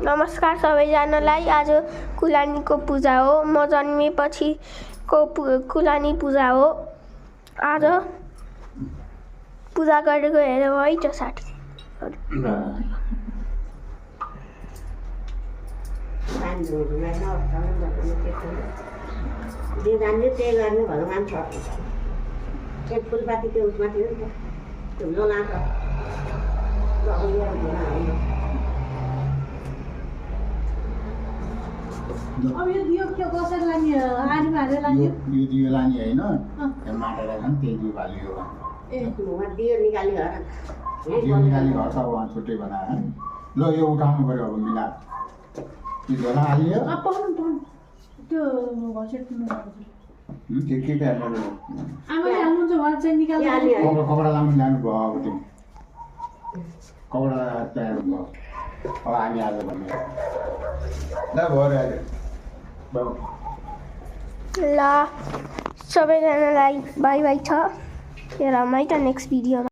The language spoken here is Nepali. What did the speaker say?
नमस्कार सबैजनालाई। आज कुलानीको पूजा हो। म जन्मेपछिको कुलानी पूजा हो। आज पूजा गरेको हेऱ्यो है त्यो साथी। फुलपाती त्यो उसमा थियो नि त त्यो लान्छ अब यो दियो के कसरी लाने आजमा हालेर लाने यो दियो लाने हैन माटेर झन् त्यही दियो भालियो ए म दियो निकाली घर दियो निकाली घर त वहाँ छुट्टै बनायो ल यो उठाउनु पर्यो अब मिला यो झोला हालियो अब पाउनु त्यो घसेट्नु के हेर्नु आमाले हाल्नुहुन्छ उहाँ चाहिँ निकाल्नु कपडा लाउनु जानु भयो अब तिमी कपडा तयार भयो अब हामी आज भन्ने ल भयो ल सबैजनालाई बाई बाई छ। हेरौँ है त नेक्स्ट भिडियोमा।